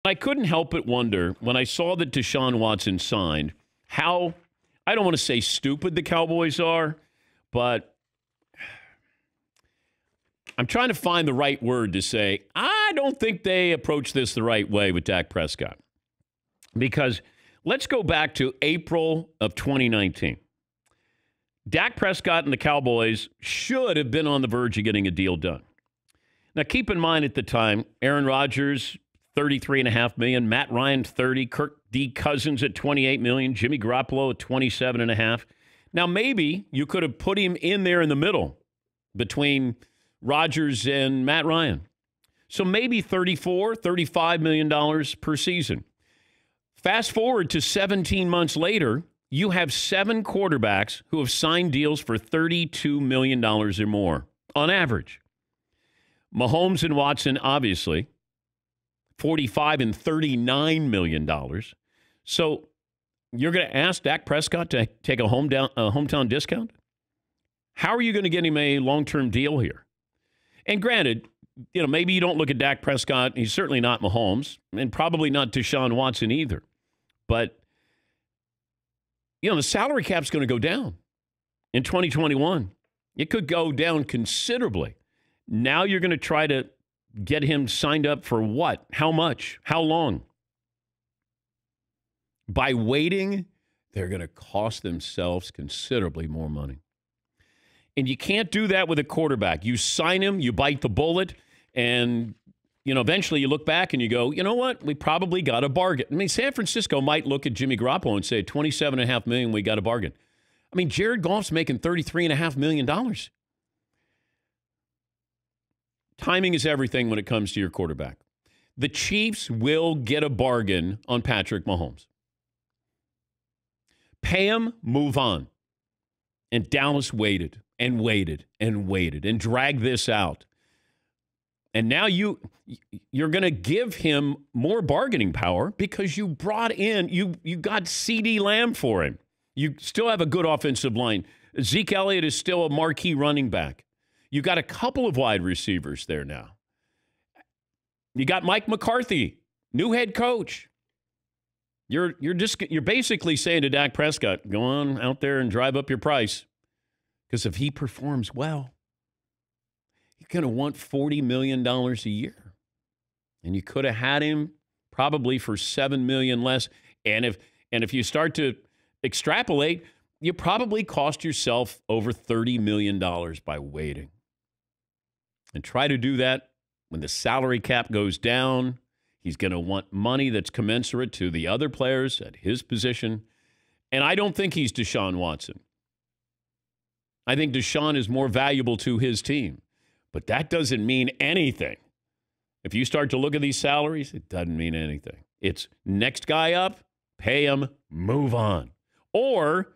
I couldn't help but wonder when I saw that Deshaun Watson signed how, I don't want to say stupid the Cowboys are, but I'm trying to find the right word to say, I don't think they approach this the right way with Dak Prescott. Because let's go back to April of 2019. Dak Prescott and the Cowboys should have been on the verge of getting a deal done. Now, keep in mind at the time, Aaron Rodgers, $33.5 million, Matt Ryan, $30, Kirk D. Cousins at $28 million, Jimmy Garoppolo at $27.5. Now, maybe you could have put him in there in the middle between Rodgers and Matt Ryan. So maybe $34, $35 million per season. Fast forward to 17 months later, you have 7 quarterbacks who have signed deals for $32 million or more on average. Mahomes and Watson, obviously, $45 and $39 million. So you're going to ask Dak Prescott to take a hometown discount? How are you going to get him a long-term deal here? And granted, maybe you don't look at Dak Prescott. He's certainly not Mahomes, and probably not Deshaun Watson either. But, the salary cap's going to go down in 2021. It could go down considerably. Now you're going to try to get him signed up for what? How much? How long? By waiting, they're going to cost themselves considerably more money. And you can't do that with a quarterback. You sign him, you bite the bullet, and eventually you look back and you go, you know what? We probably got a bargain. I mean, San Francisco might look at Jimmy Garoppolo and say, $27.5 million, we got a bargain. I mean, Jared Goff's making $33.5 million. Timing is everything when it comes to your quarterback. The Chiefs will get a bargain on Patrick Mahomes. Pay him, move on. And Dallas waited and waited and waited and dragged this out. And now you're going to give him more bargaining power because you brought in, you got CeeDee Lamb for him. You still have a good offensive line. Zeke Elliott is still a marquee running back. You got a couple of wide receivers there now. You got Mike McCarthy, new head coach. You're basically saying to Dak Prescott, go on out there and drive up your price. Because if he performs well, you're going to want $40 million a year. And you could have had him probably for $7 million less. And if you start to extrapolate, you probably cost yourself over $30 million by waiting. And try to do that when the salary cap goes down. He's going to want money that's commensurate to the other players at his position. And I don't think he's Deshaun Watson. I think Deshaun is more valuable to his team. But that doesn't mean anything. If you start to look at these salaries, it doesn't mean anything. It's next guy up, pay him, move on. Or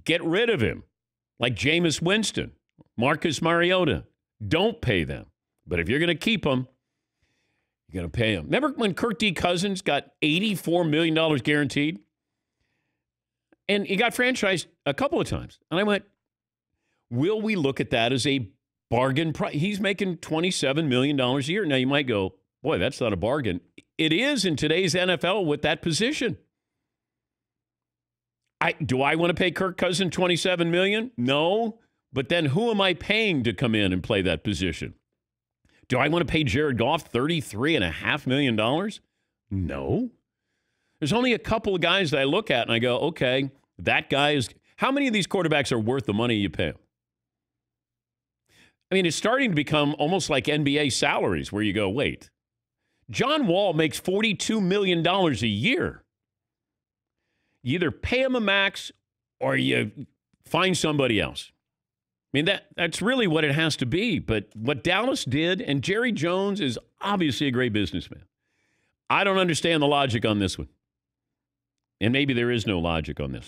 get rid of him, like Jameis Winston, Marcus Mariota. Don't pay them. But if you're going to keep them, you're going to pay them. Remember when Kirk D. Cousins got $84 million guaranteed? And he got franchised a couple of times. And I went, will we look at that as a bargain price? He's making $27 million a year. Now you might go, boy, that's not a bargain. It is in today's NFL with that position. Do I want to pay Kirk Cousins $27 million? No. But then who am I paying to come in and play that position? Do I want to pay Jared Goff $33.5 million? No. There's only a couple of guys that I look at and I go, okay, that guy is. How many of these quarterbacks are worth the money you pay them? I mean, it's starting to become almost like NBA salaries where you go, wait, John Wall makes $42 million a year. You either pay him a max or you find somebody else. I mean, that's really what it has to be. But what Dallas did, and Jerry Jones is obviously a great businessman. I don't understand the logic on this one. And maybe there is no logic on this.